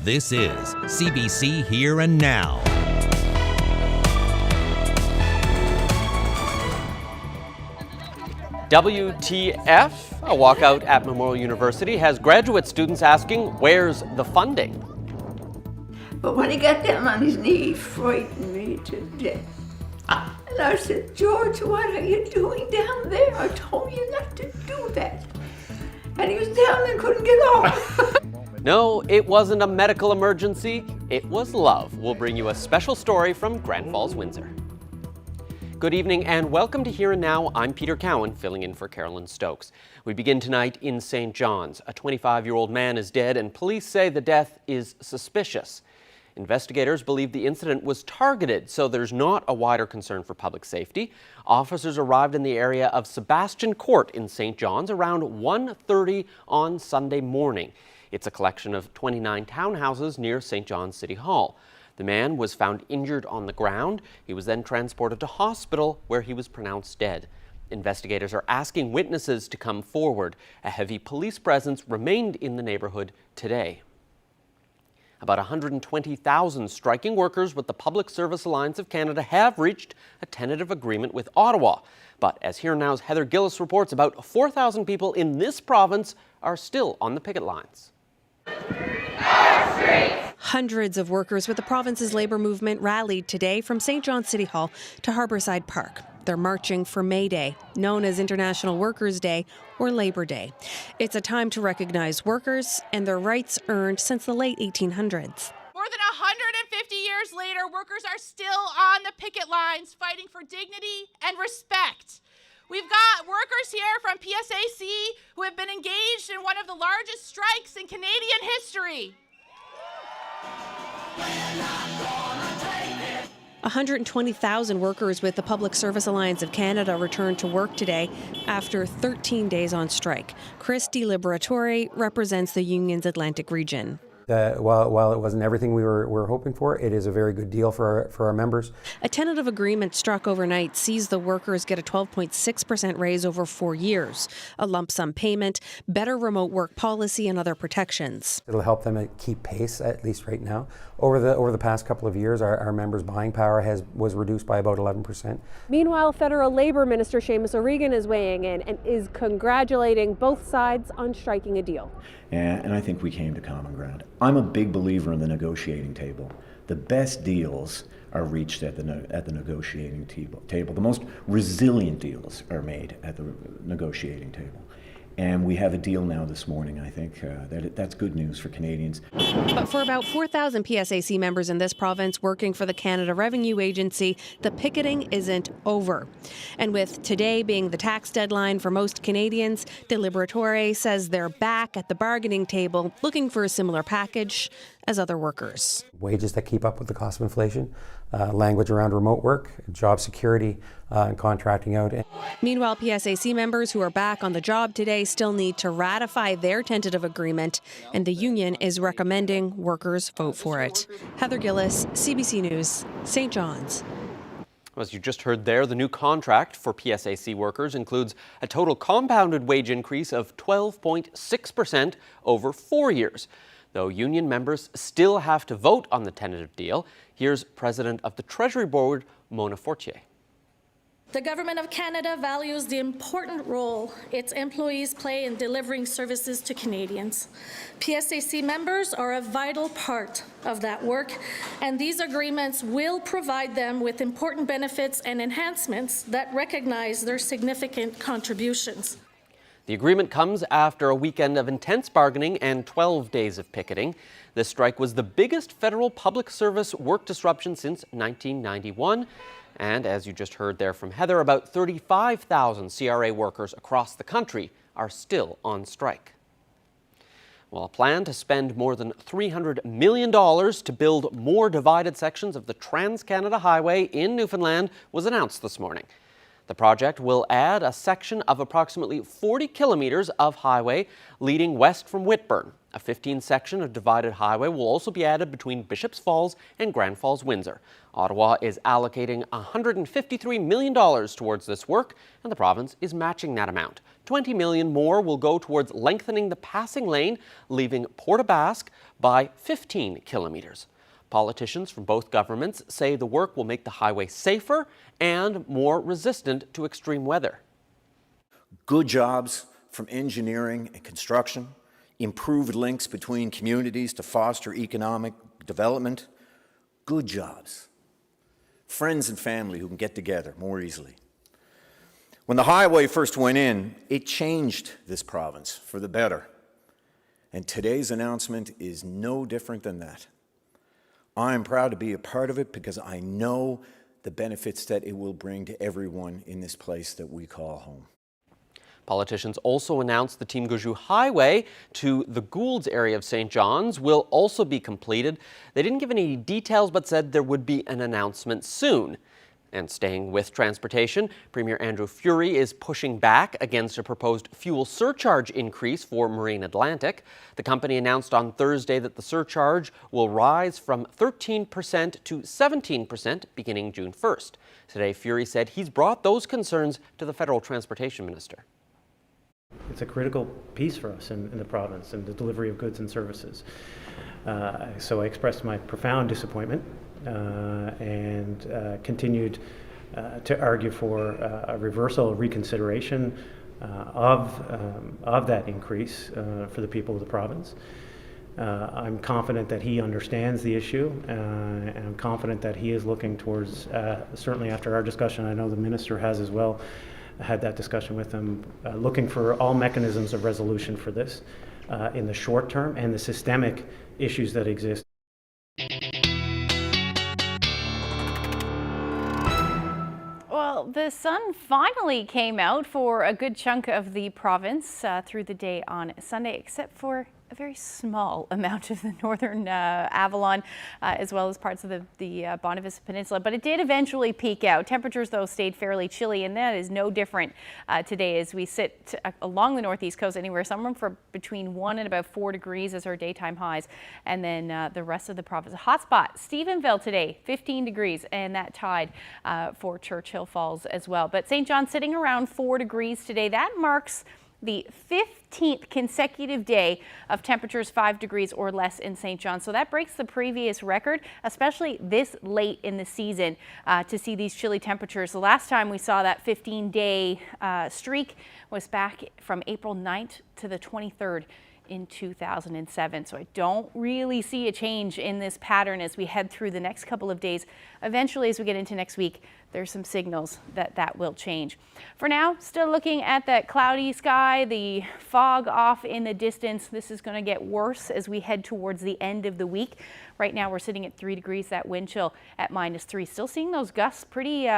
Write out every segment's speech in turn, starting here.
This is CBC Here and Now. WTF? A walkout at Memorial University has graduate students asking, where's the funding? But when he got down on his knee, he frightened me to death. And I said, George, what are you doing down there? I told you not to do that. And he was down and couldn't get off. No, it wasn't a medical emergency. It was love. We'll bring you a special story from Grand Falls, Windsor. Good evening and welcome to Here and Now. I'm Peter Cowan, filling in for Carolyn Stokes. We begin tonight in St. John's. A 25-year-old man is dead and police say the death is suspicious. Investigators believe the incident was targeted, so there's not a wider concern for public safety. Officers arrived in the area of Sebastian Court in St. John's around 1:30 on Sunday morning. It's a collection of 29 townhouses near St. John's City Hall. The man was found injured on the ground. He was then transported to hospital where he was pronounced dead. Investigators are asking witnesses to come forward. A heavy police presence remained in the neighborhood today. About 120,000 striking workers with the Public Service Alliance of Canada have reached a tentative agreement with Ottawa. But as Here Now's Heather Gillis reports, about 4,000 people in this province are still on the picket lines. Hundreds of workers with the province's labour movement rallied today from St. John's City Hall to Harborside Park. They're marching for May Day, known as International Workers' Day or Labour Day. It's a time to recognize workers and their rights earned since the late 1800s. More than 150 years later, workers are still on the picket lines fighting for dignity and respect. We've got workers here from PSAC who have been engaged in one of the largest strikes in Canadian history. 120,000 workers with the Public Service Alliance of Canada returned to work today after 13 days on strike. Chris DeLiberatore represents the union's Atlantic region. While it wasn't everything we were hoping for, it is a very good deal for our members. A tentative agreement struck overnight sees the workers get a 12.6% raise over 4 years, a lump sum payment, better remote work policy, and other protections. It'll help them keep pace, at least right now. Over the past couple of years, our members' buying power was reduced by about 11%. Meanwhile, Federal Labour Minister Seamus O'Regan is weighing in and is congratulating both sides on striking a deal. And I think we came to common ground. I'm a big believer in the negotiating table. The best deals are reached at the negotiating table. The most resilient deals are made at the negotiating table. And we have a deal now this morning. I think that's good news for Canadians. But for about 4,000 PSAC members in this province working for the Canada Revenue Agency, the picketing isn't over. And with today being the tax deadline for most Canadians, DeLiberatore says they're back at the bargaining table looking for a similar package as other workers. Wages that keep up with the cost of inflation, language around remote work, job security, and contracting out. Meanwhile, PSAC members who are back on the job today still need to ratify their tentative agreement, and the union is recommending workers vote for it. Heather Gillis, CBC News, St. John's. As you just heard there, the new contract for PSAC workers includes a total compounded wage increase of 12.6% over 4 years. Though union members still have to vote on the tentative deal, here's President of the Treasury Board, Mona Fortier. The Government of Canada values the important role its employees play in delivering services to Canadians. PSAC members are a vital part of that work, and these agreements will provide them with important benefits and enhancements that recognize their significant contributions. The agreement comes after a weekend of intense bargaining and 12 days of picketing. This strike was the biggest federal public service work disruption since 1991. And as you just heard there from Heather, about 35,000 CRA workers across the country are still on strike. Well, a plan to spend more than $300 million to build more divided sections of the Trans-Canada Highway in Newfoundland was announced this morning. The project will add a section of approximately 40 kilometers of highway leading west from Whitburn. A 15 section of divided highway will also be added between Bishops Falls and Grand Falls, Windsor. Ottawa is allocating $153 million towards this work, and the province is matching that amount. $20 million more will go towards lengthening the passing lane, leaving Port aux Basques by 15 kilometers. Politicians from both governments say the work will make the highway safer and more resistant to extreme weather. Good jobs from engineering and construction, improved links between communities to foster economic development, good jobs, friends and family who can get together more easily. When the highway first went in, it changed this province for the better. And today's announcement is no different than that. I am proud to be a part of it because I know the benefits that it will bring to everyone in this place that we call home. Politicians also announced the Team-Gujou Highway to the Goulds area of St. John's will also be completed. They didn't give any details but said there would be an announcement soon. And staying with transportation, Premier Andrew Furey is pushing back against a proposed fuel surcharge increase for Marine Atlantic. The company announced on Thursday that the surcharge will rise from 13% to 17% beginning June 1st. Today, Furey said he's brought those concerns to the federal transportation minister. It's a critical piece for us in the province and the delivery of goods and services. So I expressed my profound disappointment and continued to argue for a reversal, reconsideration of that increase for the people of the province. I'm confident that he understands the issue, and I'm confident that he is looking towards, certainly after our discussion, I know the minister has as well, had that discussion with him, looking for all mechanisms of resolution for this in the short term and the systemic issues that exist. Well, the sun finally came out for a good chunk of the province through the day on Sunday, except for a very small amount of the northern Avalon, as well as parts of the Bonavista Peninsula. But it did eventually peak out. Temperatures, though, stayed fairly chilly, and that is no different today as we sit along the northeast coast, anywhere somewhere for between 1 and about 4 degrees as our daytime highs. And then the rest of the province. A hot spot, Stephenville today, 15 degrees, and that tied for Churchill Falls as well. But St. John sitting around 4 degrees today. That marks the 15th consecutive day of temperatures 5 degrees or less in St. John. So that breaks the previous record, especially this late in the season to see these chilly temperatures. The last time we saw that 15-day streak was back from April 9th to the 23rd in 2007. So I don't really see a change in this pattern as we head through the next couple of days. Eventually, as we get into next week, there's some signals that that will change. For now, still looking at that cloudy sky, the fog off in the distance. This is going to get worse as we head towards the end of the week. Right now, we're sitting at 3 degrees, that wind chill at -3. Still seeing those gusts pretty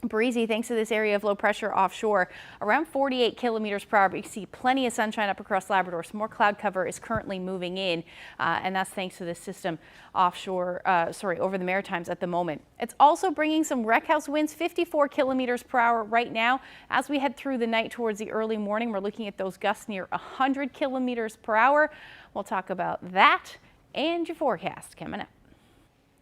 breezy thanks to this area of low pressure offshore, around 48 kilometers per hour. But you can see plenty of sunshine up across Labrador. Some more cloud cover is currently moving in, and that's thanks to this system offshore, over the Maritimes at the moment. It's also bringing some wreckhouse winds, 54 kilometers per hour right now. As we head through the night towards the early morning, we're looking at those gusts near 100 kilometers per hour. We'll talk about that and your forecast coming up.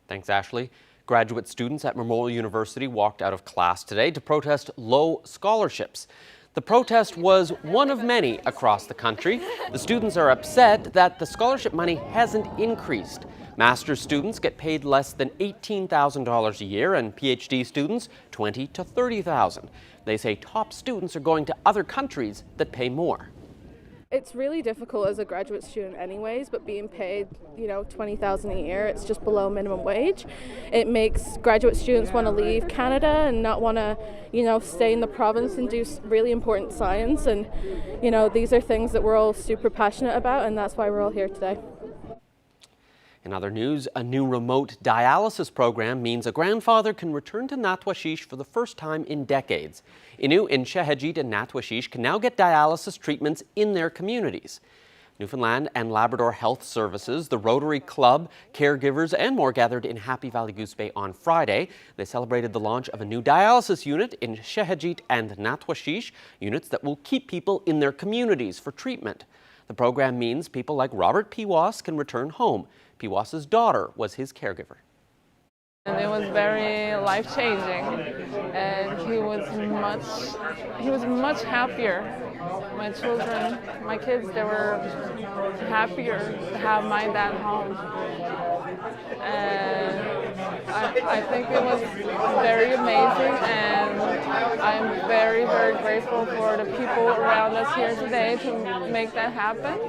Thanks, Ashley. Graduate students at Memorial University walked out of class today to protest low scholarships. The protest was one of many across the country. The students are upset that the scholarship money hasn't increased. Master's students get paid less than $18,000 a year and PhD students $20,000 to $30,000. They say top students are going to other countries that pay more. It's really difficult as a graduate student anyways, but being paid, $20,000 a year, it's just below minimum wage. It makes graduate students want to leave Canada and not want to, stay in the province and do really important science. And, these are things that we're all super passionate about, and that's why we're all here today. In other news, a new remote dialysis program means a grandfather can return to Natwashish for the first time in decades. Innu in Shehajit and Natwashish can now get dialysis treatments in their communities. Newfoundland and Labrador Health Services, the Rotary Club, caregivers and more gathered in Happy Valley Goose Bay on Friday. They celebrated the launch of a new dialysis unit in Shehajit and Natwashish, units that will keep people in their communities for treatment. The program means people like Robert Piwas can return home. Piwas's daughter was his caregiver. And it was very life-changing, and he was much happier. My children, my kids, they were happier to have my dad home. And I think it was very amazing, and I'm very, very grateful for the people around us here today to make that happen.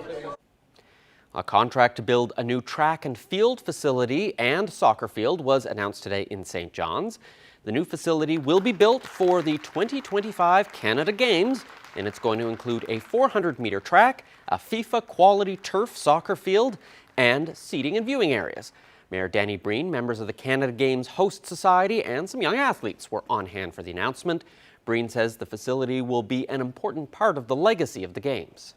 A contract to build a new track and field facility and soccer field was announced today in St. John's. The new facility will be built for the 2025 Canada Games, and it's going to include a 400-meter track, a FIFA quality turf soccer field, and seating and viewing areas. Mayor Danny Breen, members of the Canada Games Host Society, and some young athletes were on hand for the announcement. Breen says the facility will be an important part of the legacy of the Games.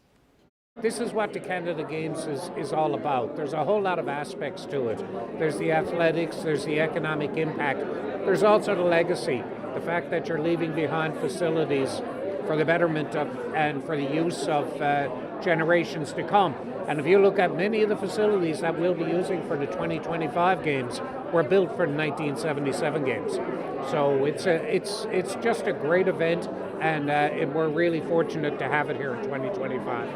This is what the Canada Games is all about. There's a whole lot of aspects to it. There's the athletics, there's the economic impact, there's also the legacy. The fact that you're leaving behind facilities for the betterment of and for the use of generations to come. And if you look at many of the facilities that we'll be using for the 2025 Games were built for the 1977 Games. So it's just a great event, and we're really fortunate to have it here in 2025.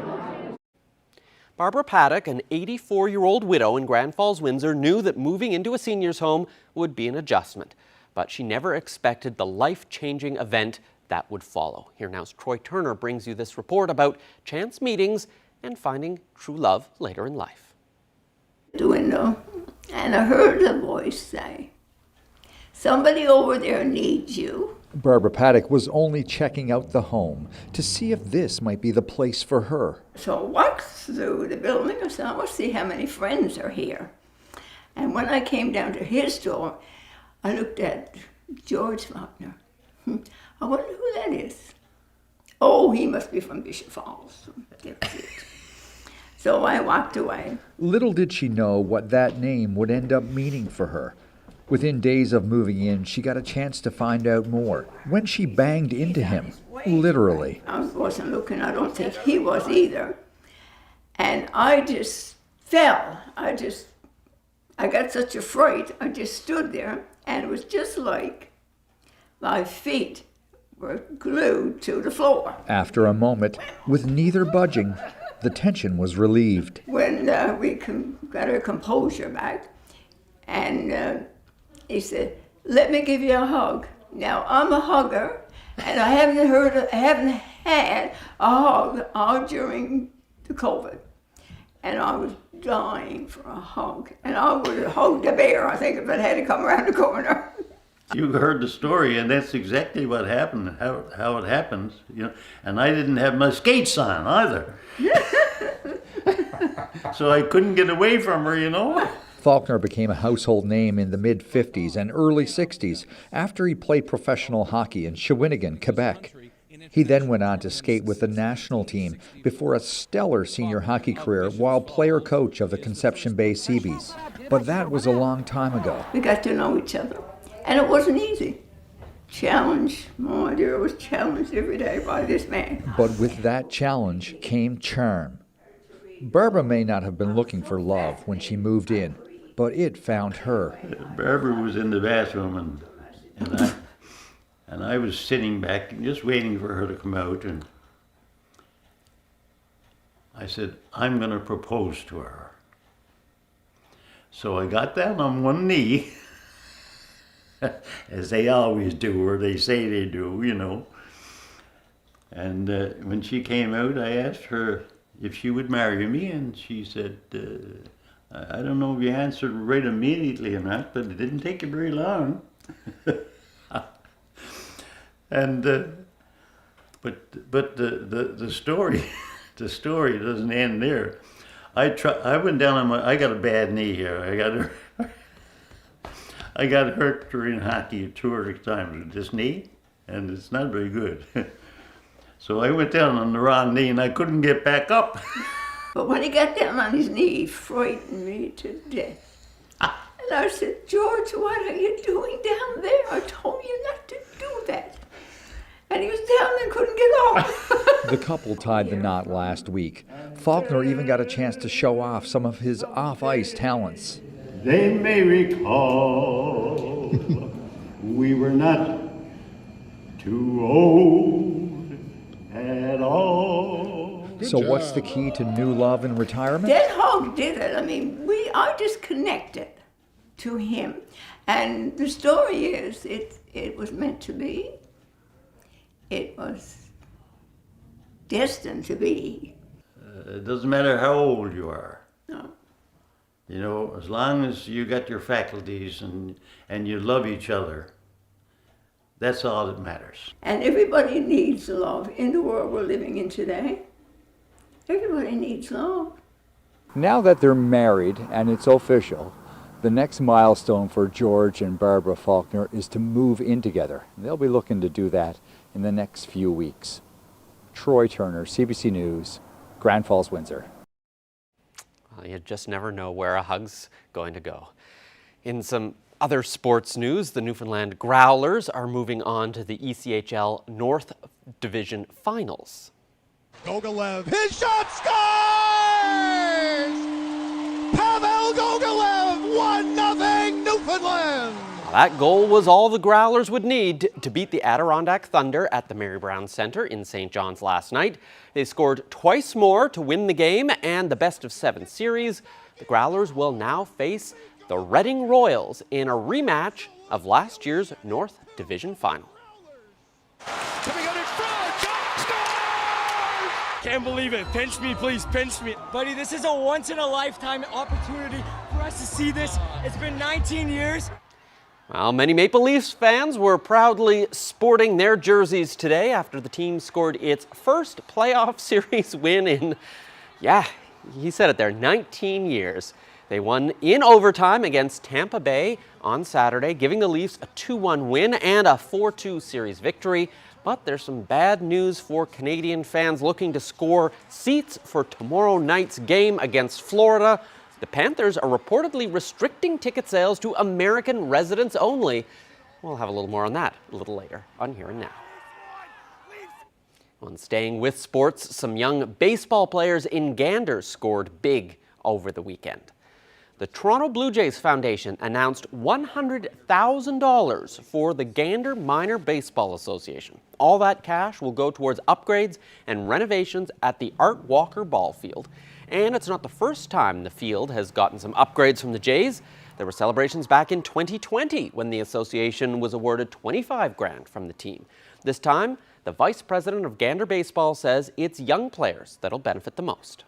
Barbara Paddock, an 84-year-old widow in Grand Falls, Windsor, knew that moving into a senior's home would be an adjustment, but she never expected the life-changing event that would follow. Here now's Troy Turner brings you this report about chance meetings and finding true love later in life. The window, and I heard a voice say, "Somebody over there needs you." Barbara Paddock was only checking out the home to see if this might be the place for her. So I walked through the building and said, "I want to see how many friends are here." And when I came down to his door, I looked at George Faulkner. I wonder who that is. Oh, he must be from Bishop Falls. That's it. So I walked away. Little did she know what that name would end up meaning for her. Within days of moving in, she got a chance to find out more when she banged into him, literally. I wasn't looking, I don't think he was either. And I just fell. I got such a fright. I just stood there, and it was just like my feet were glued to the floor. After a moment, with neither budging, the tension was relieved. When we got our composure back, and he said, "Let me give you a hug." Now, I'm a hugger, and I haven't had a hug all during the COVID. And I was dying for a hug. And I would have hugged a bear, I think, if it had to come around the corner. You heard the story, and that's exactly what happened, how it happens, you know. And I didn't have my skates on either. So I couldn't get away from her, you know. Faulkner became a household name in the mid-50s and early 60s after he played professional hockey in Shawinigan, Quebec. He then went on to skate with the national team before a stellar senior hockey career while player-coach of the Conception Bay Seabees. But that was a long time ago. We got to know each other, and it wasn't easy. Challenge, my dear, was challenged every day by this man. But with that challenge came charm. Barbara may not have been looking for love when she moved in, but it found her. Barbara was in the bathroom, and I was sitting back just waiting for her to come out, and I said, "I'm going to propose to her." So I got down on one knee, as they always do, or they say they do, you know. And when she came out, I asked her if she would marry me, and she said, I don't know if you answered right immediately or not, but it didn't take you very long. And but the story the story doesn't end there. I went down on I got a bad knee here. I got hurt during hockey 2 or 3 times with this knee, and it's not very good. So I went down on the wrong knee, and I couldn't get back up. But when he got down on his knee, he frightened me to death. And I said, "George, what are you doing down there? I told you not to do that." And he was down and couldn't get off. The couple tied the knot last week. Faulkner even got a chance to show off some of his off-ice talents. They may recall we were not too old at all. So what's the key to new love in retirement? That Hog did it. I mean, I just connected to him. And the story is, it was meant to be. It was destined to be. It doesn't matter how old you are. No. You know, as long as you got your faculties and you love each other, that's all that matters. And everybody needs love in the world we're living in today. Everybody needs love. Now that they're married and it's official, the next milestone for George and Barbara Faulkner is to move in together. They'll be looking to do that in the next few weeks. Troy Turner, CBC News, Grand Falls, Windsor. Well, you just never know where a hug's going to go. In some other sports news, the Newfoundland Growlers are moving on to the ECHL North Division Finals. Gogalev, his shot scores! Pavel Gogalev, 1-0 Newfoundland! That goal was all the Growlers would need to beat the Adirondack Thunder at the Mary Brown Centre in St. John's last night. They scored twice more to win the game and the best-of-7 series. The Growlers will now face the Reading Royals in a rematch of last year's North Division Final. Can't believe it. Pinch me, please, pinch me. Buddy, this is a once-in-a-lifetime opportunity for us to see this. It's been 19 years. Well, many Maple Leafs fans were proudly sporting their jerseys today after the team scored its first playoff series win in, he said it there, 19 years. They won in overtime against Tampa Bay on Saturday, giving the Leafs a 2-1 win and a 4-2 series victory. But there's some bad news for Canadian fans looking to score seats for tomorrow night's game against Florida. The Panthers are reportedly restricting ticket sales to American residents only. We'll have a little more on that a little later on Here and Now. On staying with sports, some young baseball players in Gander scored big over the weekend. The Toronto Blue Jays Foundation announced $100,000 for the Gander Minor Baseball Association. All that cash will go towards upgrades and renovations at the Art Walker Ball Field. And it's not the first time the field has gotten some upgrades from the Jays. There were celebrations back in 2020 when the association was awarded $25,000 from the team. This time, the vice president of Gander Baseball says it's young players that'll benefit the most.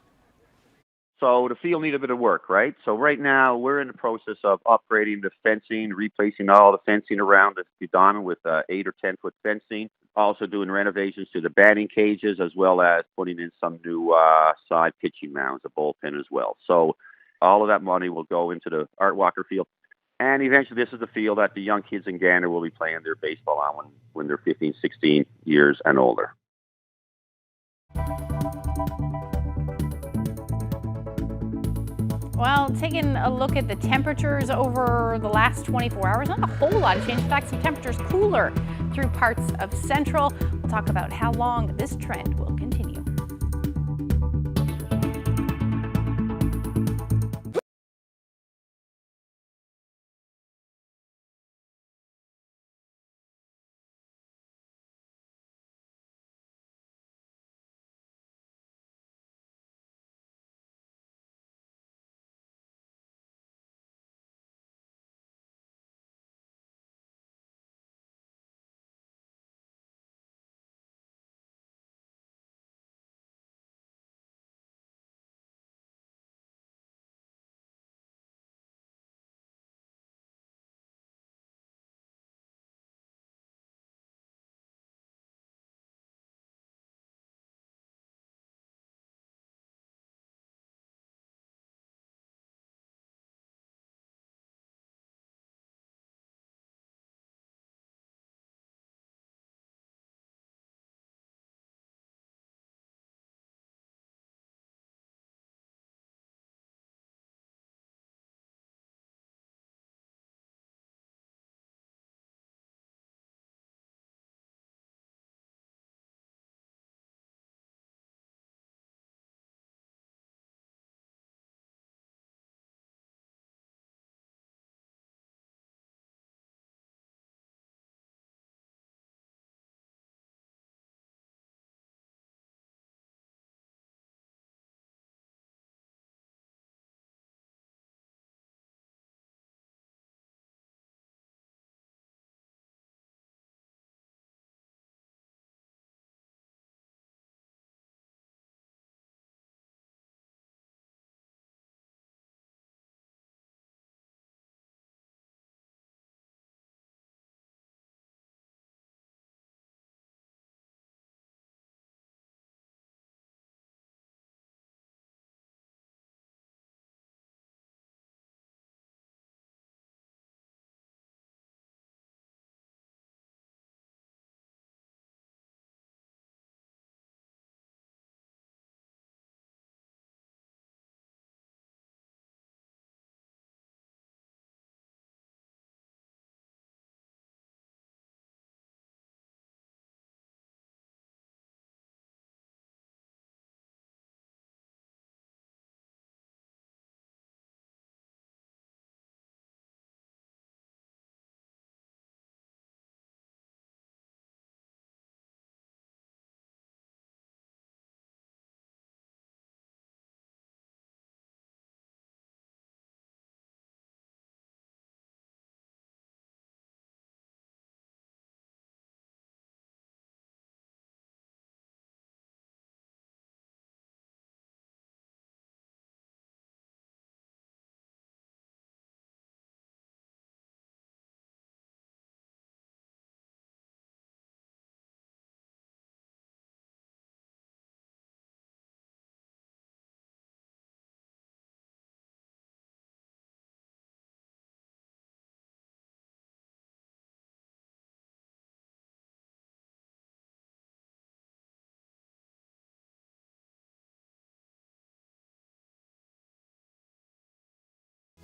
So the field needs a bit of work, right? So right now we're in the process of upgrading the fencing, replacing all the fencing around the diamond with 8 or 10 foot fencing. Also doing renovations to the batting cages, as well as putting in some new side pitching mounds, a bullpen as well. So all of that money will go into the Art Walker Field. And eventually this is the field that the young kids in Gander will be playing their baseball on when they're 15, 16 years and older. Well, taking a look at the temperatures over the last 24 hours, not a whole lot of change. In fact, some temperatures cooler through parts of Central. We'll talk about how long this trend will continue.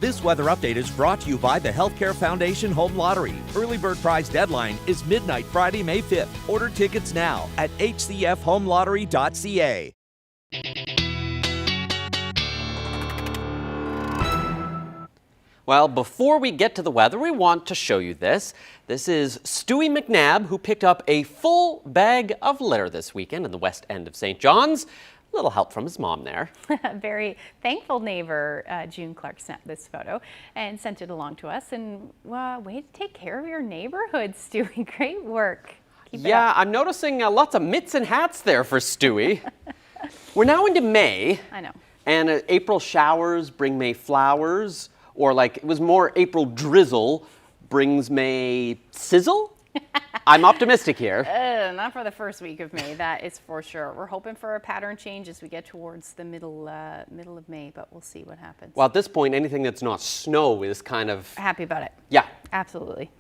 This weather update is brought to you by the Healthcare Foundation Home Lottery. Early bird prize deadline is midnight Friday, May 5th. Order tickets now at hcfhomelottery.ca. Well, before we get to the weather, we want to show you this. This is Stewie McNabb, who picked up a full bag of litter this weekend in the west end of St. John's. A little help from his mom there. Very thankful neighbor, June Clark, snapped this photo and sent it along to us. And way to take care of your neighborhood, Stewie. Great work. Keep it up. I'm noticing lots of mitts and hats there for Stewie. We're now into May. I know. And April showers bring May flowers. Or like, it was more April drizzle brings May sizzle? I'm optimistic here. Not for the first week of May, that is for sure. We're hoping for a pattern change as we get towards the middle of May, but we'll see what happens. Well, at this point, anything that's not snow is kind of... Happy about it. Yeah. Absolutely.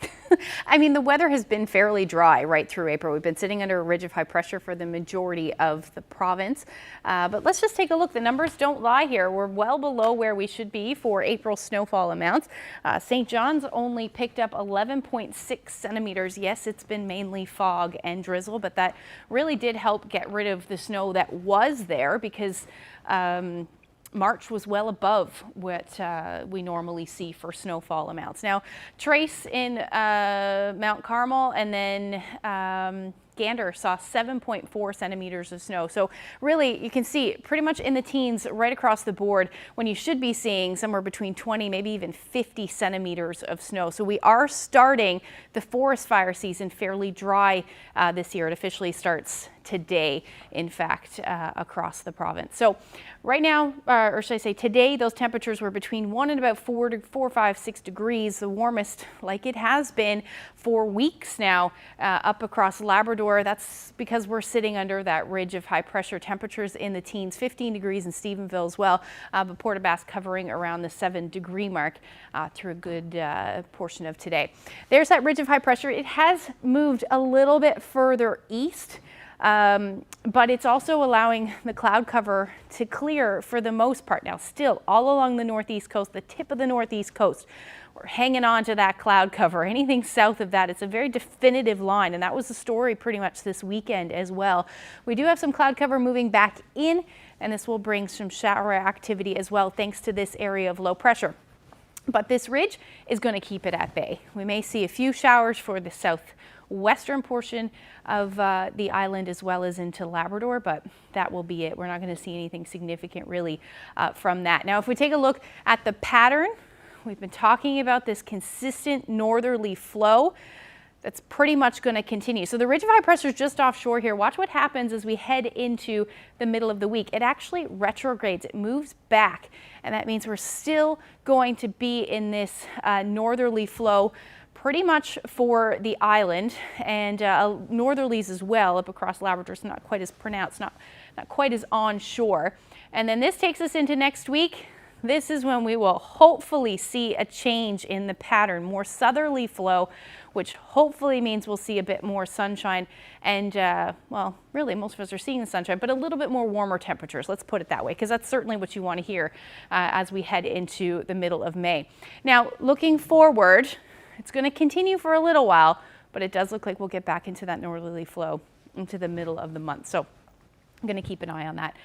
I mean, the weather has been fairly dry right through April. We've been sitting under a ridge of high pressure for the majority of the province. But let's just take a look. The numbers don't lie here. We're well below where we should be for April snowfall amounts. St. John's only picked up 11.6 centimeters. Yes, it's been mainly fog and drizzle, but that really did help get rid of the snow that was there because March was well above what we normally see for snowfall amounts. Now, trace in Mount Carmel and then Gander saw 7.4 centimeters of snow. So really, you can see pretty much in the teens right across the board when you should be seeing somewhere between 20, maybe even 50 centimeters of snow. So we are starting the forest fire season fairly dry this year. It officially starts today, in fact, across the province. So right now, or should I say today, those temperatures were between 1 and about 4, 5, 6 degrees, the warmest like it has been for weeks now up across Labrador. That's because we're sitting under that ridge of high pressure. Temperatures in the teens, 15 degrees in Stephenville as well, but Port aux Basques covering around the 7-degree mark through a good portion of today. There's that ridge of high pressure. It has moved a little bit further east. But it's also allowing the cloud cover to clear for the most part. Now, still all along the northeast coast, the tip of the northeast coast, we're hanging on to that cloud cover. Anything south of that, it's a very definitive line, and that was the story pretty much this weekend as well. We do have some cloud cover moving back in, and this will bring some shower activity as well, thanks to this area of low pressure. But this ridge is going to keep it at bay. We may see a few showers for the southwestern portion of the island as well as into Labrador, but that will be it. We're not going to see anything significant really from that. Now, if we take a look at the pattern, we've been talking about this consistent northerly flow. That's pretty much going to continue. So the ridge of high pressure is just offshore here. Watch what happens as we head into the middle of the week. It actually retrogrades. It moves back. And that means we're still going to be in this northerly flow pretty much for the island, and northerlies as well up across Labrador. It's not quite as pronounced, not quite as onshore. And then this takes us into next week. This is when we will hopefully see a change in the pattern, more southerly flow, which hopefully means we'll see a bit more sunshine and, well, really most of us are seeing the sunshine, but a little bit more warmer temperatures, let's put it that way, because that's certainly what you want to hear as we head into the middle of May. Now, looking forward, it's going to continue for a little while, but it does look like we'll get back into that northerly flow into the middle of the month. So I'm going to keep an eye on that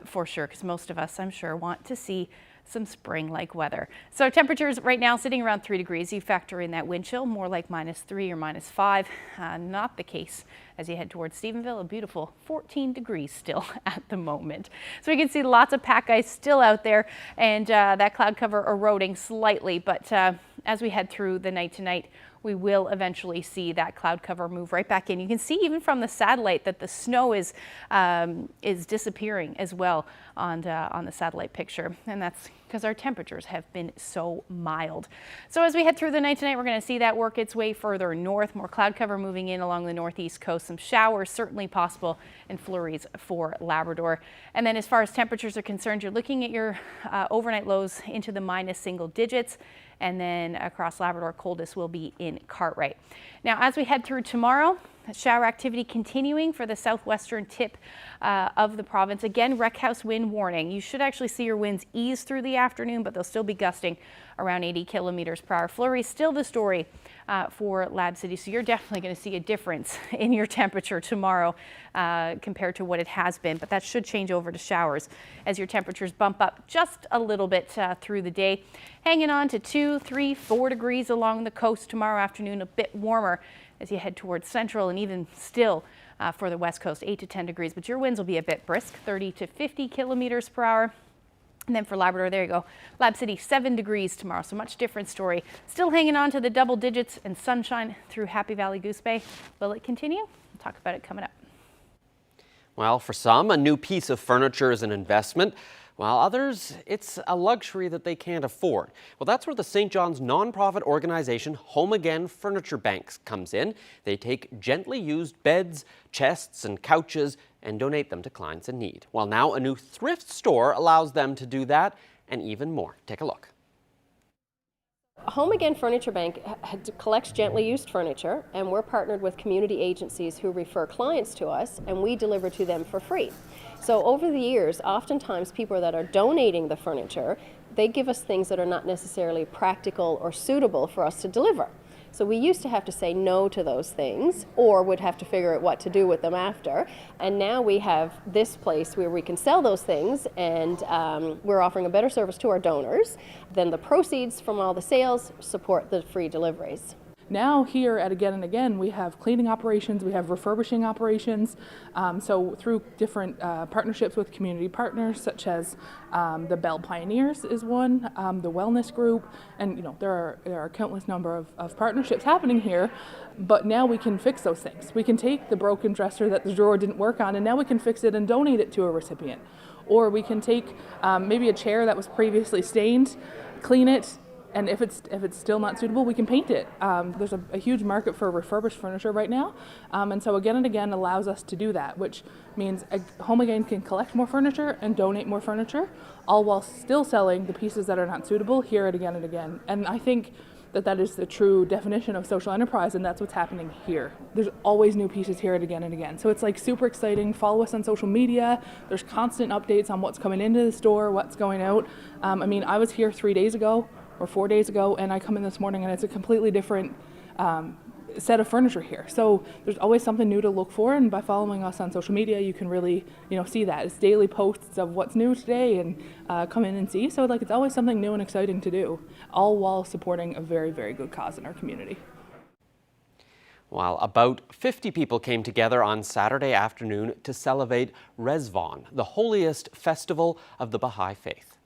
for sure, because most of us, I'm sure, want to see some spring-like weather. So temperatures right now sitting around 3 degrees. You factor in that wind chill, more like -3 or -5. Not the case as you head towards Stephenville. A beautiful 14 degrees still at the moment. So we can see lots of pack ice still out there, and that cloud cover eroding slightly. But as we head through the night tonight, we will eventually see that cloud cover move right back in. You can see even from the satellite that the snow is disappearing as well on the satellite picture, and that's because our temperatures have been so mild. So as we head through the night tonight, we're going to see that work its way further north, more cloud cover moving in along the northeast coast, some showers certainly possible and flurries for Labrador. And then as far as temperatures are concerned, you're looking at your overnight lows into the minus single digits. And then across Labrador, coldest will be in Cartwright. Now, as we head through tomorrow, Shower activity continuing for the southwestern tip of the province. Again, wreck house wind warning. You should actually see your winds ease through the afternoon, but they'll still be gusting around 80 kilometers per hour. Flurries still the story for Lab City, so you're definitely going to see a difference in your temperature tomorrow compared to what it has been, but that should change over to showers as your temperatures bump up just a little bit through the day. Hanging on to 2, 3, 4 degrees along the coast tomorrow afternoon, a bit warmer as you head towards central, and even still for the west coast, 8 to 10 degrees, but your winds will be a bit brisk, 30 to 50 kilometers per hour. And then for Labrador, there you go, Lab City, 7 degrees tomorrow, so much different story. Still hanging on to the double digits and sunshine through Happy Valley Goose Bay. Will it continue? We'll talk about it coming up. Well, for some, a new piece of furniture is an investment, while others, it's a luxury that they can't afford. Well, that's where the St. John's nonprofit organization Home Again Furniture Banks comes in. They take gently used beds, chests, and couches and donate them to clients in need. Well, now a new thrift store allows them to do that and even more. Take a look. Home Again Furniture Bank collects gently used furniture, and we're partnered with community agencies who refer clients to us, and we deliver to them for free. So over the years, oftentimes people that are donating the furniture, they give us things that are not necessarily practical or suitable for us to deliver. So we used to have to say no to those things, or would have to figure out what to do with them after. And now we have this place where we can sell those things, and we're offering a better service to our donors. Then the proceeds from all the sales support the free deliveries. Now here at Again and Again, we have cleaning operations, we have refurbishing operations, so through different partnerships with community partners, such as the Bell Pioneers is one, the Wellness Group, and there are a countless number of partnerships happening here, but now we can fix those things. We can take the broken dresser that the drawer didn't work on, and now we can fix it and donate it to a recipient. Or we can take maybe a chair that was previously stained, clean it, and if it's still not suitable, we can paint it. There's a huge market for refurbished furniture right now, and so Again and Again allows us to do that, which means Home Again can collect more furniture and donate more furniture, all while still selling the pieces that are not suitable here at Again and Again. And I think that is the true definition of social enterprise, and that's what's happening here. There's always new pieces here at Again and Again, so it's like super exciting. Follow us on social media. There's constant updates on what's coming into the store, what's going out. I mean, I was here 3 days ago or 4 days ago, and I come in this morning and it's a completely different set of furniture here. So there's always something new to look for, and by following us on social media, you can really see that. It's daily posts of what's new today, and come in and see. So it's always something new and exciting to do, all while supporting a very, very good cause in our community. While about 50 people came together on Saturday afternoon to celebrate Rezvan, the holiest festival of the Baha'i faith.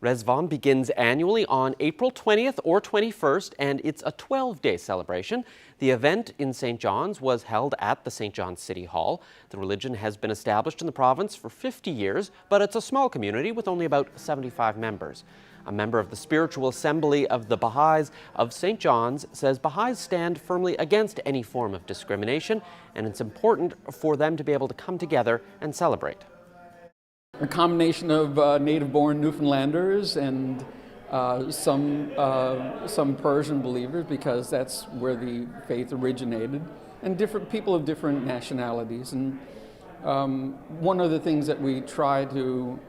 Rezvan begins annually on April 20th or 21st, and it's a 12-day celebration. The event in St. John's was held at the St. John's City Hall. The religion has been established in the province for 50 years, but it's a small community with only about 75 members. A member of the Spiritual Assembly of the Baha'is of St. John's says Baha'is stand firmly against any form of discrimination, and it's important for them to be able to come together and celebrate. A combination of native-born Newfoundlanders and some Persian believers, because that's where the faith originated, and different people of different nationalities. And one of the things that we try to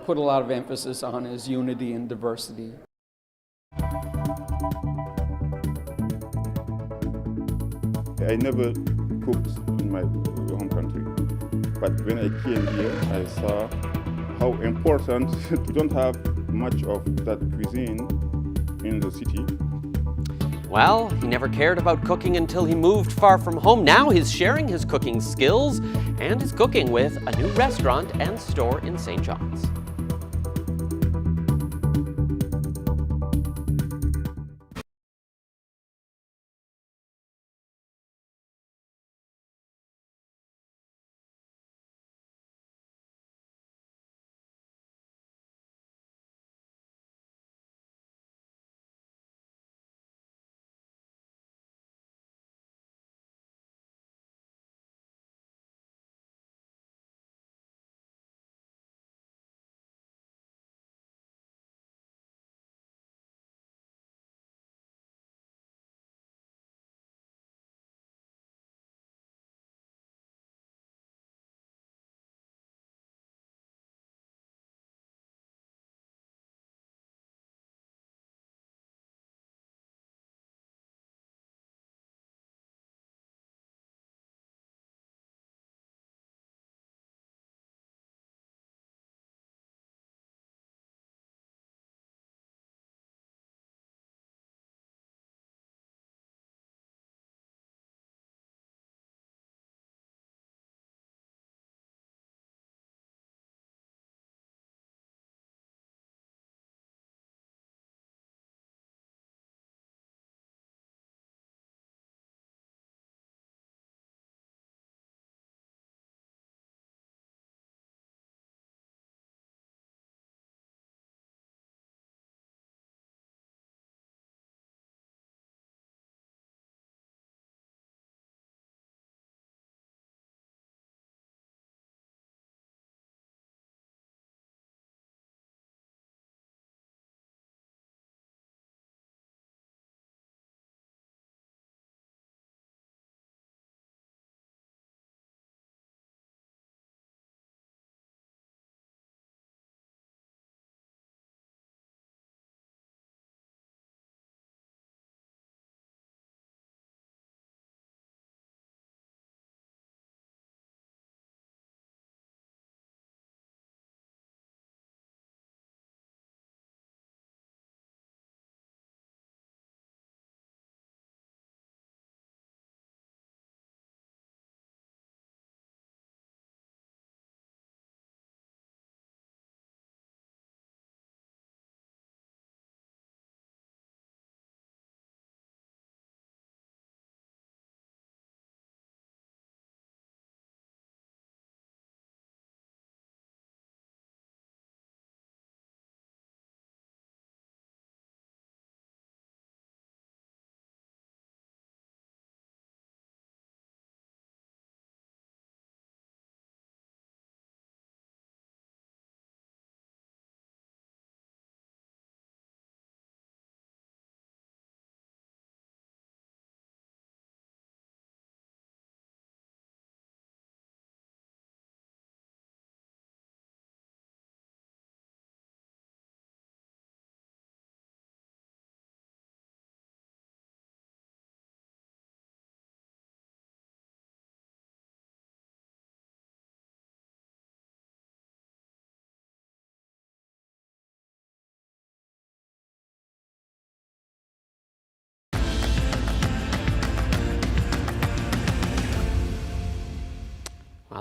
put a lot of emphasis on is unity and diversity. I never cooked in my home country. But when I came here, I saw how important to don't have much of that cuisine in the city. Well, he never cared about cooking until he moved far from home. Now he's sharing his cooking skills and is cooking with a new restaurant and store in St. John's.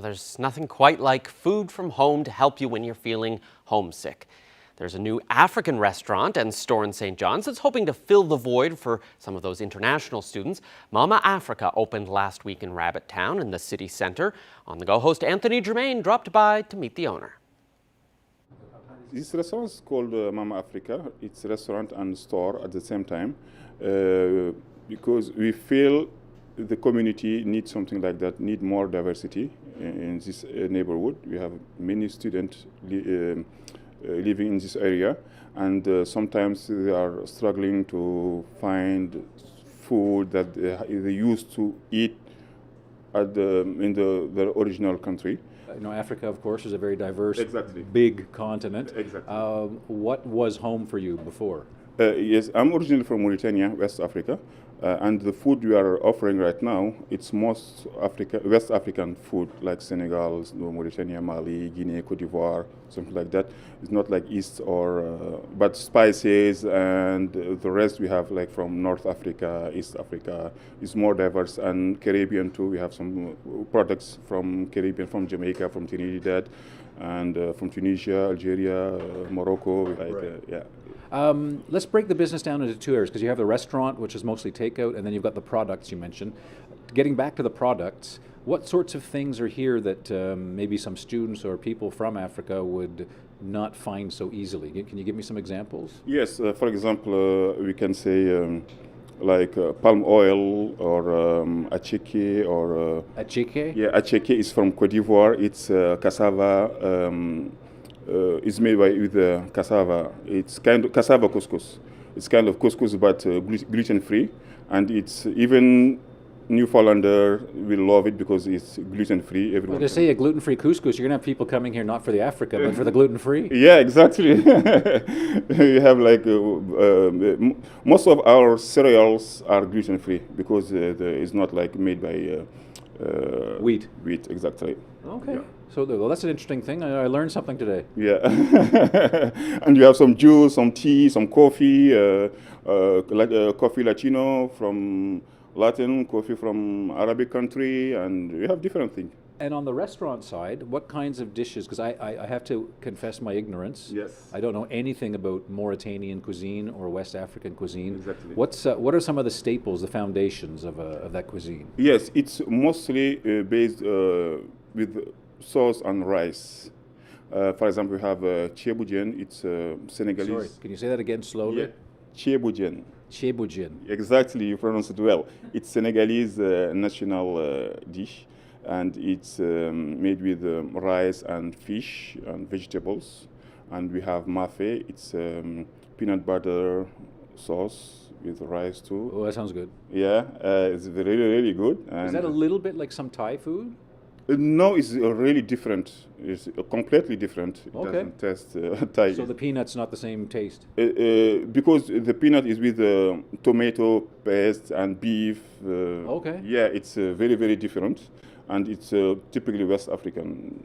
Well, there's nothing quite like food from home to help you when you're feeling homesick. There's a new African restaurant and store in St. John's that's hoping to fill the void for some of those international students. Mama Africa opened last week in Rabbit Town in the city centre. On the Go host Anthony Germain dropped by to meet the owner. This restaurant is called Mama Africa. It's a restaurant and store at the same time because we feel the community needs something like that, need more diversity in this neighborhood. We have many students living in this area, and sometimes they are struggling to find food that they used to eat at in the original country. You know, Africa, of course, is a very diverse, exactly, big continent. Exactly. What was home for you before? Yes, I'm originally from Mauritania, West Africa, and the food we are offering right now, it's most West African food, like Senegal, Mauritania, Mali, Guinea, Cote d'Ivoire, something like that. It's not like East or, but spices and the rest we have like from North Africa, East Africa, is more diverse, and Caribbean too. We have some products from Caribbean, from Jamaica, from Trinidad, and from Tunisia, Algeria, Morocco, like, yeah. Let's break the business down into two areas, because you have the restaurant, which is mostly takeout, and then you've got the products you mentioned. Getting back to the products, what sorts of things are here that maybe some students or people from Africa would not find so easily? Can you give me some examples? Yes, for example, we can say like palm oil or acheke or... acheke? Yeah, acheke is from Cote d'Ivoire. It's cassava. It's made with cassava. It's kind of cassava couscous. It's kind of couscous, but gluten-free, and it's even Newfoundlander will love it because it's gluten-free. Everyone. Well, to say a gluten-free couscous, you're gonna have people coming here not for the Africa, but for the gluten-free. Yeah, exactly. You have like most of our cereals are gluten-free because it's not like made by wheat. Wheat, exactly. Okay. Yeah. So well, that's an interesting thing. I learned something today. Yeah. And you have some juice, some tea, some coffee, like coffee Latino from Latin, coffee from Arabic country, and we have different things. And on the restaurant side, what kinds of dishes, because I have to confess my ignorance. Yes. I don't know anything about Mauritanian cuisine or West African cuisine. Exactly. What are some of the staples, the foundations of that cuisine? Yes, it's mostly based with sauce and rice. For example, we have cheboujen. It's Senegalese. Sorry, can you say that again slowly? Yeah. Cheboujen. Cheboujen. Exactly, you pronounce it well. It's Senegalese national dish, and it's made with rice and fish and vegetables. And we have mafe. It's peanut butter sauce with rice too. Oh, that sounds good. Yeah, it's really, really good. And is that a little bit like some Thai food? No, it's really different. It's completely different. It Okay. doesn't taste Thai. So the peanut's not the same taste? Because the peanut is with tomato paste and beef. Okay. Yeah, it's very, very different. And it's typically West African,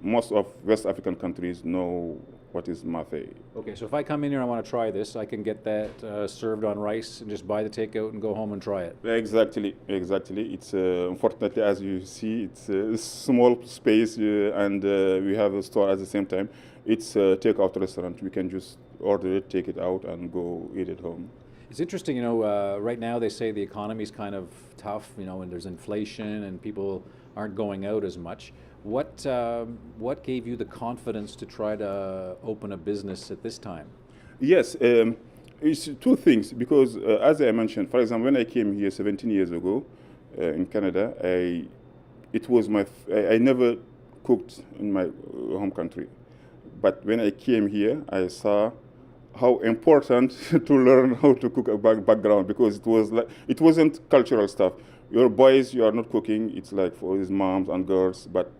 most of West African countries know what is mafe. Okay, so if I come in here and I want to try this, I can get that served on rice and just buy the takeout and go home and try it. Exactly. It's unfortunately, as you see, it's a small space and we have a store at the same time. It's a takeout restaurant. We can just order it, take it out, and go eat it home. It's interesting, right now they say the economy's kind of tough, and there's inflation and people aren't going out as much. What gave you the confidence to try to open a business at this time? Yes, it's two things, because as I mentioned, for example, when I came here 17 years ago in Canada, I never cooked in my home country. But when I came here, I saw how important to learn how to cook a background, because it wasn't cultural stuff. Your boys, you are not cooking. It's like for his moms and girls, but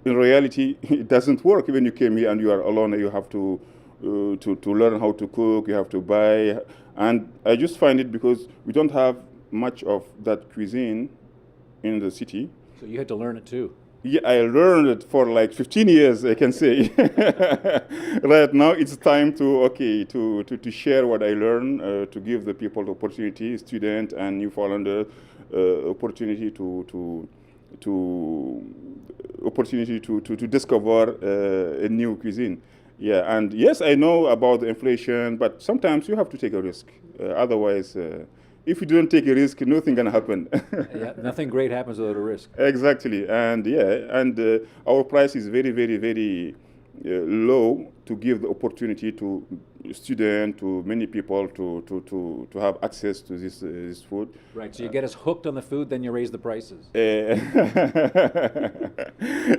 in reality, it doesn't work. When you came here and you are alone, you have to learn how to cook. You have to buy, and I just find it because we don't have much of that cuisine in the city. So you had to learn it too. Yeah, I learned it for like 15 years, I can say. Right now, it's time to share what I learned, to give the people the opportunity, student and Newfoundlander, opportunity to discover a new cuisine. Yeah, and yes, I know about the inflation, but sometimes you have to take a risk. Otherwise, if you don't take a risk, nothing can happen. Yeah, nothing great happens without a risk. Exactly, and our price is very, very, very low to give the opportunity to students, to many people to have access to this food. Right, so you get us hooked on the food, then you raise the prices.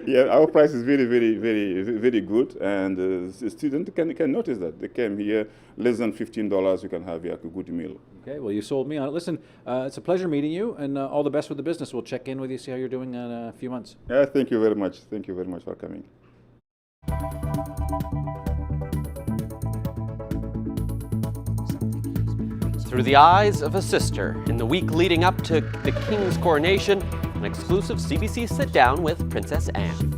Yeah, our price is very, very, very, very good, and the student can notice that. They came here, less than $15, you can have a good meal. Okay, well, you sold me on it. Listen, it's a pleasure meeting you, and all the best with the business. We'll check in with you, see how you're doing in a few months. Thank you very much. Thank you very much for coming. Through the eyes of a sister, in the week leading up to the King's coronation, an exclusive CBC sit-down with Princess Anne.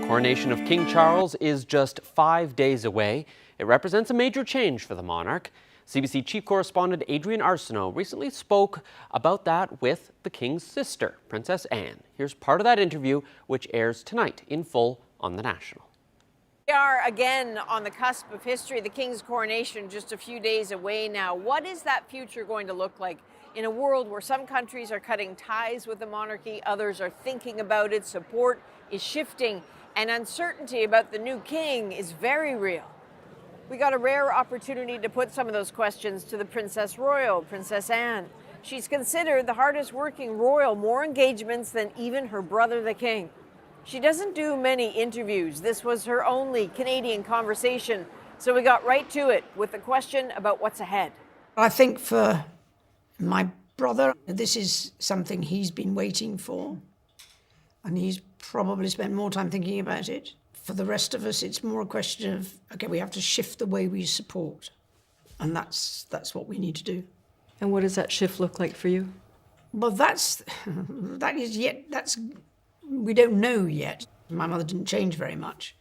The coronation of King Charles is just 5 days away. It represents a major change for the monarch. CBC Chief Correspondent Adrian Arsenault recently spoke about that with the King's sister, Princess Anne. Here's part of that interview, which airs tonight in full on The National. We are again on the cusp of history. The King's coronation just a few days away now. What is that future going to look like in a world where some countries are cutting ties with the monarchy, others are thinking about it, support is shifting, and uncertainty about the new king is very real? We got a rare opportunity to put some of those questions to the Princess Royal, Princess Anne. She's considered the hardest working royal, more engagements than even her brother, the king. She doesn't do many interviews. This was her only Canadian conversation, so we got right to it with the question about what's ahead. I think for my brother, this is something he's been waiting for, and he's probably spent more time thinking about it. For the rest of us, it's more a question of, okay, we have to shift the way we support, and that's what we need to do. And what does that shift look like for you? Well, we don't know yet. My mother didn't change very much.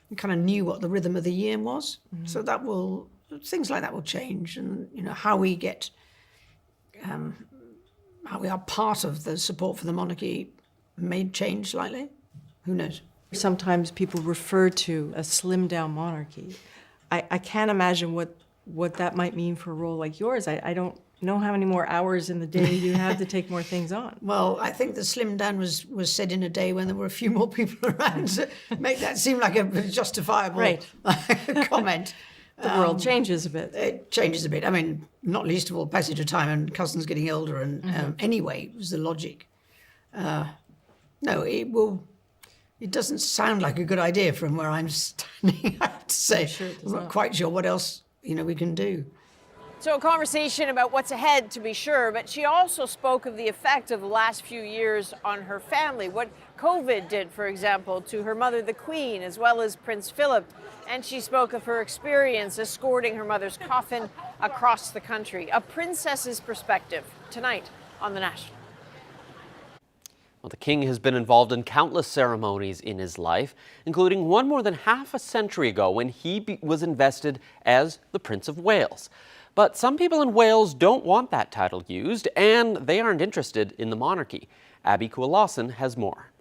We kind of knew what the rhythm of the year was, so things like that will change, and how we are part of the support for the monarchy may change slightly. Who knows? Sometimes people refer to a slimmed-down monarchy. I can't imagine what that might mean for a role like yours. I don't know how many more hours in the day you have to take more things on. Well, I think the slim down was said in a day when there were a few more people around to make that seem like a justifiable comment. The world changes a bit. It changes a bit. I mean, not least of all, passage of time and cousins getting older. And anyway, it was the logic. No, it doesn't sound like a good idea from where I'm standing, I have to say. I'm not quite sure what else we can do. So a conversation about what's ahead, to be sure, but she also spoke of the effect of the last few years on her family, what COVID did, for example, to her mother, the Queen, as well as Prince Philip. And she spoke of her experience escorting her mother's coffin across the country. A princess's perspective, tonight on The National. Well, the king has been involved in countless ceremonies in his life, including one more than half a century ago when he was invested as the Prince of Wales. But some people in Wales don't want that title used, and they aren't interested in the monarchy. Abby Kualawson has more.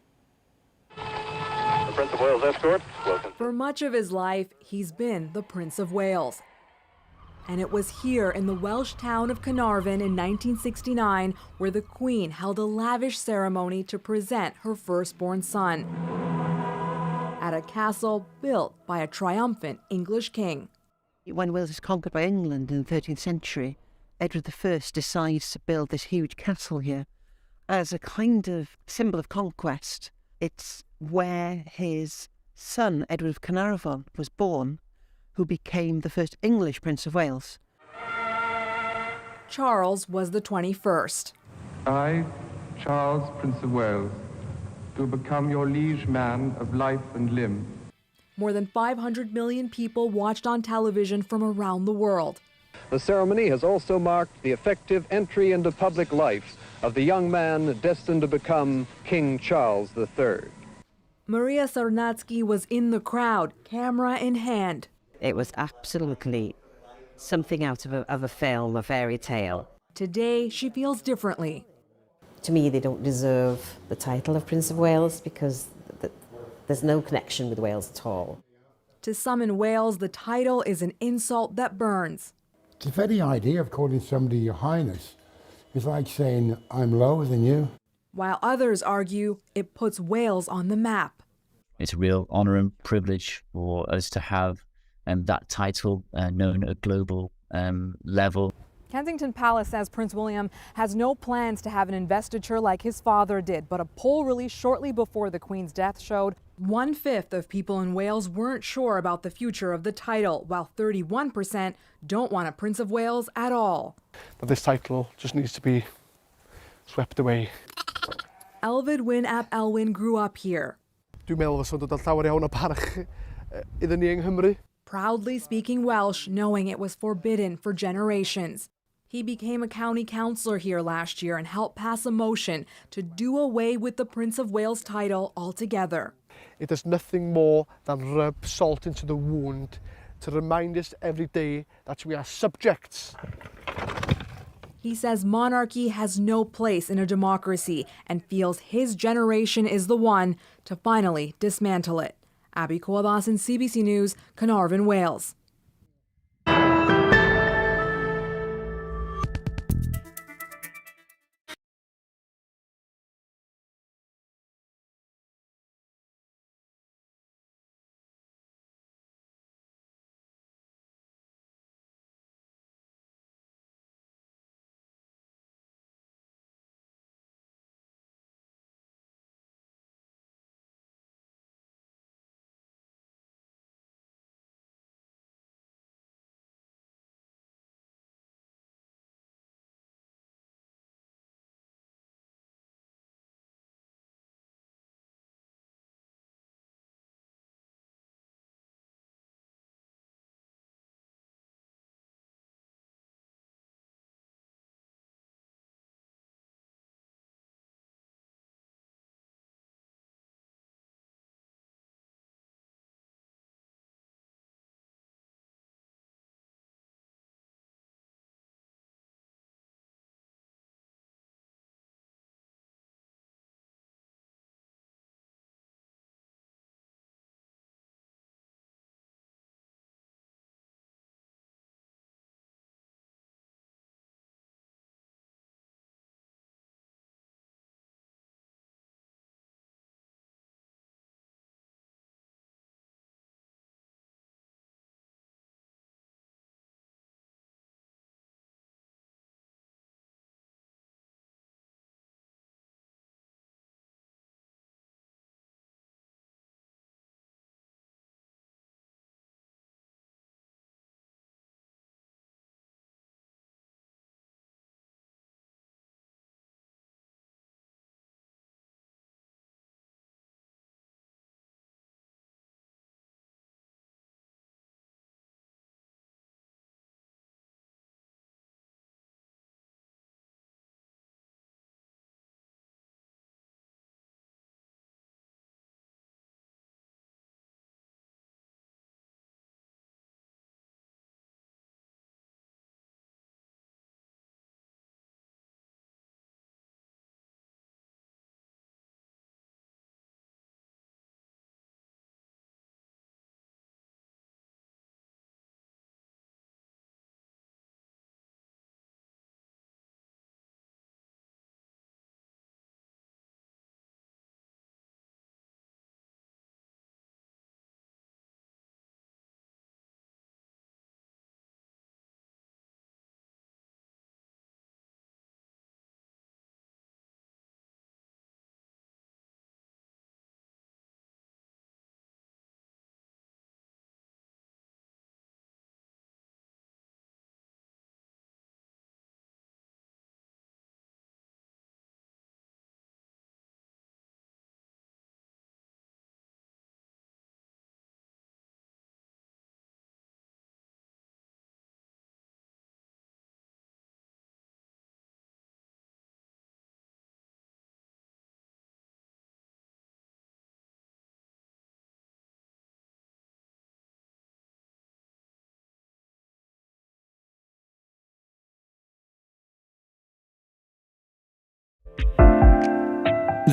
The Prince of Wales escort. For much of his life, he's been the Prince of Wales. And it was here in the Welsh town of Carnarvon in 1969 where the Queen held a lavish ceremony to present her firstborn son at a castle built by a triumphant English king. When Wales is conquered by England in the 13th century, Edward I decides to build this huge castle here as a kind of symbol of conquest. It's where his son, Edward of Carnarvon, was born, who became the first English Prince of Wales. Charles was the 21st. I, Charles, Prince of Wales, do become your liege man of life and limb. More than 500 million people watched on television from around the world. The ceremony has also marked the effective entry into public life of the young man destined to become King Charles III. Maria Sarnatsky was in the crowd, camera in hand. It was absolutely something out of a film, a fairy tale. Today, she feels differently. To me, they don't deserve the title of Prince of Wales because there's no connection with Wales at all. To some in Wales, the title is an insult that burns. The very idea of calling somebody Your Highness is like saying, I'm lower than you. While others argue it puts Wales on the map. It's a real honour and privilege for us to have that title known at a global level. Kensington Palace says Prince William has no plans to have an investiture like his father did, but a poll released shortly before the Queen's death showed 1/5 of people in Wales weren't sure about the future of the title, while 31% don't want a Prince of Wales at all. But this title just needs to be swept away. Elfyd Wyn ap Elwyn grew up here. Dwi'n meddwl fysa dod â llawer iawn o parch iddyn ni yng Nghymru. Proudly speaking Welsh, knowing it was forbidden for generations. He became a county councillor here last year and helped pass a motion to do away with the Prince of Wales title altogether. It does nothing more than rub salt into the wound to remind us every day that we are subjects. He says monarchy has no place in a democracy and feels his generation is the one to finally dismantle it. Abby Coabasin, CBC News, Carnarvon, Wales.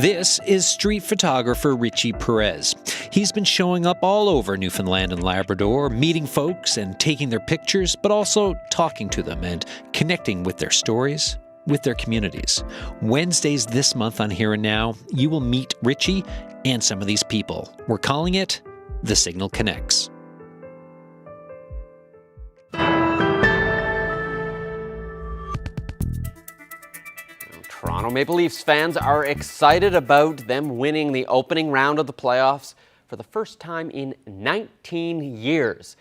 This is street photographer Richie Perez. He's been showing up all over Newfoundland and Labrador, meeting folks and taking their pictures, but also talking to them and connecting with their stories, with their communities. Wednesdays this month on Here and Now, you will meet Richie and some of these people. We're calling it The Signal Connects. Toronto Maple Leafs fans are excited about them winning the opening round of the playoffs for the first time in 19 years.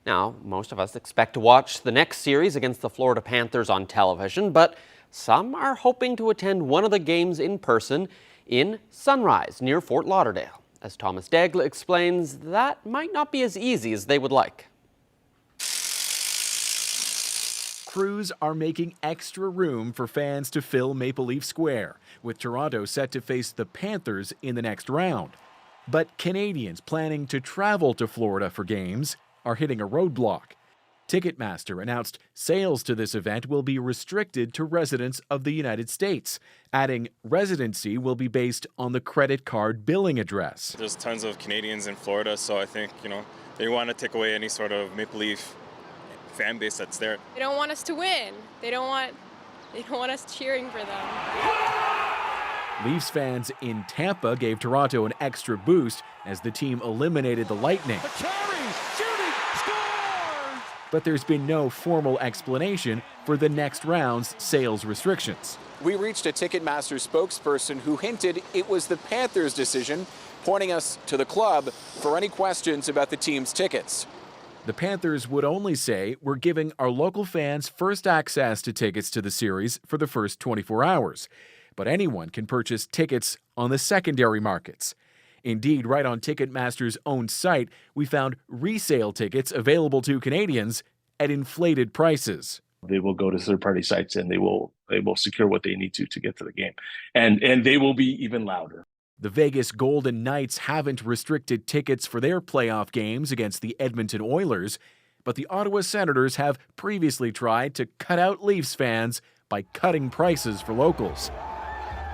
Now, most of us expect to watch the next series against the Florida Panthers on television, but some are hoping to attend one of the games in person in Sunrise near Fort Lauderdale. As Thomas Daigle explains, that might not be as easy as they would like. Crews are making extra room for fans to fill Maple Leaf Square, with Toronto set to face the Panthers in the next round. But Canadians planning to travel to Florida for games are hitting a roadblock. Ticketmaster announced sales to this event will be restricted to residents of the United States, adding residency will be based on the credit card billing address. There's tons of Canadians in Florida, so I think, they want to take away any sort of Maple Leaf fan base that's there. They don't want us to win. They don't want us cheering for them. Leafs fans in Tampa gave Toronto an extra boost as the team eliminated the Lightning. But there's been no formal explanation for the next round's sales restrictions. We reached a Ticketmaster spokesperson who hinted it was the Panthers' decision, pointing us to the club for any questions about the team's tickets. The Panthers would only say, we're giving our local fans first access to tickets to the series for the first 24 hours. But anyone can purchase tickets on the secondary markets. Indeed, right on Ticketmaster's own site, we found resale tickets available to Canadians at inflated prices. They will go to third-party sites and they will secure what they need to get to the game. And they will be even louder. The Vegas Golden Knights haven't restricted tickets for their playoff games against the Edmonton Oilers, but the Ottawa Senators have previously tried to cut out Leafs fans by cutting prices for locals.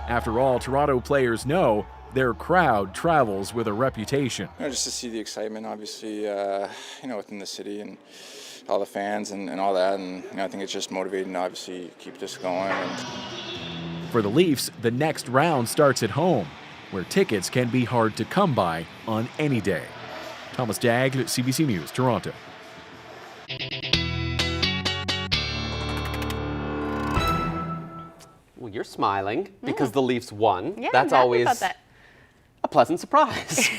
After all, Toronto players know their crowd travels with a reputation. Just to see the excitement, obviously, within the city and all the fans and all that. And I think it's just motivating to obviously keep this going. For the Leafs, the next round starts at home, where tickets can be hard to come by on any day. Thomas Dagg, CBC News, Toronto. Well, you're smiling because the Leafs won. Yeah, that's I'm happy always about that. a pleasant surprise.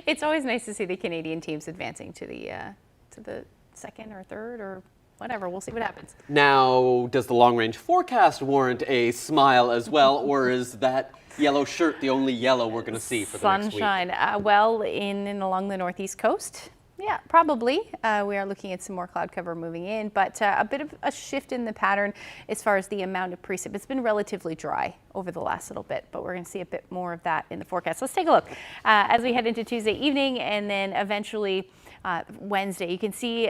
It's always nice to see the Canadian teams advancing to the second or third or whatever. We'll see what happens. Now, does the long-range forecast warrant a smile as well, or is that yellow shirt the only yellow we're going to see for the next week? Sunshine. Well, in and along the northeast coast. Yeah, probably. We are looking at some more cloud cover moving in, but a bit of a shift in the pattern as far as the amount of precip. It's been relatively dry over the last little bit, but we're going to see a bit more of that in the forecast. Let's take a look as we head into Tuesday evening and then eventually Wednesday. You can see,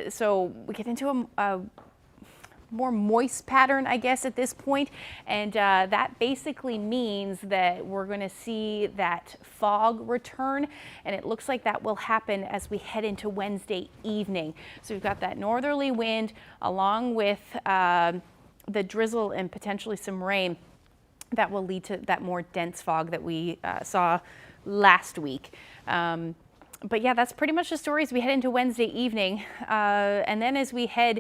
so we get into a more moist pattern, I guess, at this point. And that basically means that we're going to see that fog return. And it looks like that will happen as we head into Wednesday evening. So we've got that northerly wind along with the drizzle and potentially some rain that will lead to that more dense fog that we saw last week. But yeah, that's pretty much the story as we head into Wednesday evening. And then as we head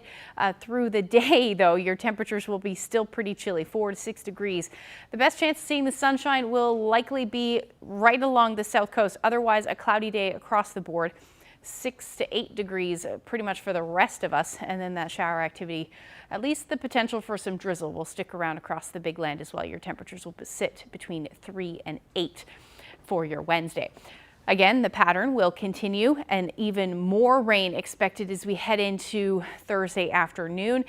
through the day, though, your temperatures will be still pretty chilly, 4 to 6 degrees. The best chance of seeing the sunshine will likely be right along the south coast. Otherwise, a cloudy day across the board. 6 to 8 degrees pretty much for the rest of us. And then that shower activity, at least the potential for some drizzle, will stick around across the big land as well. Your temperatures will sit between 3 and 8 for your Wednesday. Again, the pattern will continue and even more rain expected as we head into Thursday afternoon.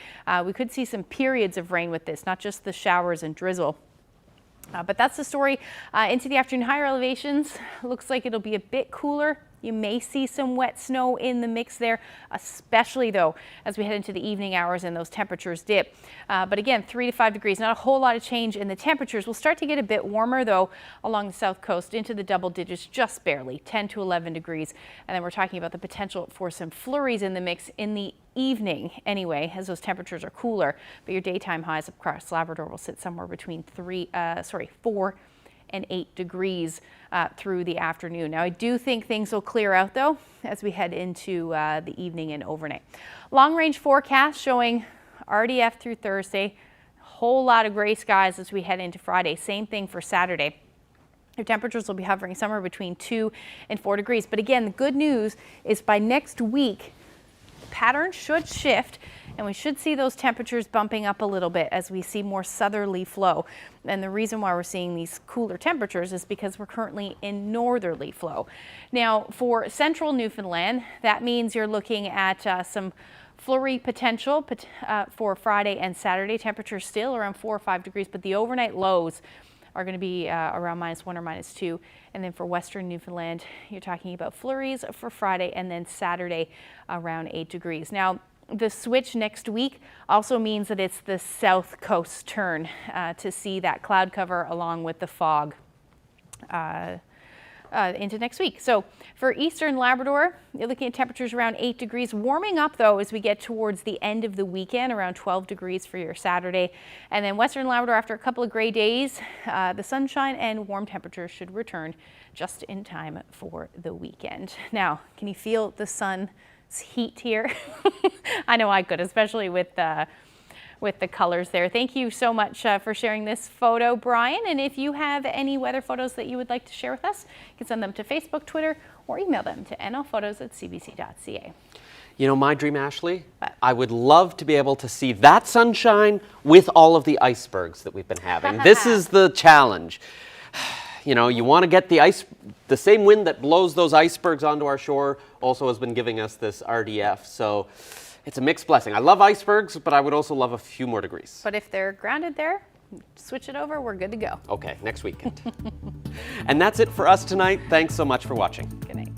We could see some periods of rain with this, not just the showers and drizzle. But that's the story into the afternoon. Higher elevations, looks like it'll be a bit cooler. You may see some wet snow in the mix there, especially though as we head into the evening hours and those temperatures dip. But again, 3 to 5 degrees, not a whole lot of change in the temperatures. We'll start to get a bit warmer though along the south coast into the double digits, just barely 10 to 11 degrees. And then we're talking about the potential for some flurries in the mix in the evening anyway, as those temperatures are cooler. But your daytime highs across Labrador will sit somewhere between 4 and 8 degrees through the afternoon. Now, I do think things will clear out though as we head into the evening and overnight. Long range forecast showing RDF through Thursday. A whole lot of gray skies as we head into Friday. Same thing for Saturday. Your temperatures will be hovering somewhere between 2 and 4 degrees. But again, the good news is by next week, pattern should shift and we should see those temperatures bumping up a little bit as we see more southerly flow. And the reason why we're seeing these cooler temperatures is because we're currently in northerly flow. Now, for central Newfoundland, that means you're looking at some flurry potential for Friday and Saturday. Temperatures still around 4 or 5 degrees, but the overnight lows are going to be around -1 or -2. And then for western Newfoundland, you're talking about flurries for Friday and then Saturday around 8 degrees. Now, the switch next week also means that it's the south coast turn to see that cloud cover along with the fog into next week. So for eastern Labrador, you're looking at temperatures around 8 degrees, warming up though as we get towards the end of the weekend, around 12 degrees for your Saturday. And then western Labrador, after a couple of gray days, the sunshine and warm temperatures should return just in time for the weekend. Now, can you feel the sun's heat here? I know I could, especially with the colors there. Thank you so much for sharing this photo, Brian. And if you have any weather photos that you would like to share with us, you can send them to Facebook, Twitter, or email them to nlphotos@cbc.ca. You know, my dream, Ashley, I would love to be able to see that sunshine with all of the icebergs that we've been having. This is the challenge. You know, you want to get the same wind that blows those icebergs onto our shore also has been giving us this RDF. So it's a mixed blessing. I love icebergs, but I would also love a few more degrees. But if they're grounded there, switch it over, we're good to go. Okay, next weekend. And that's it for us tonight. Thanks so much for watching. Good night.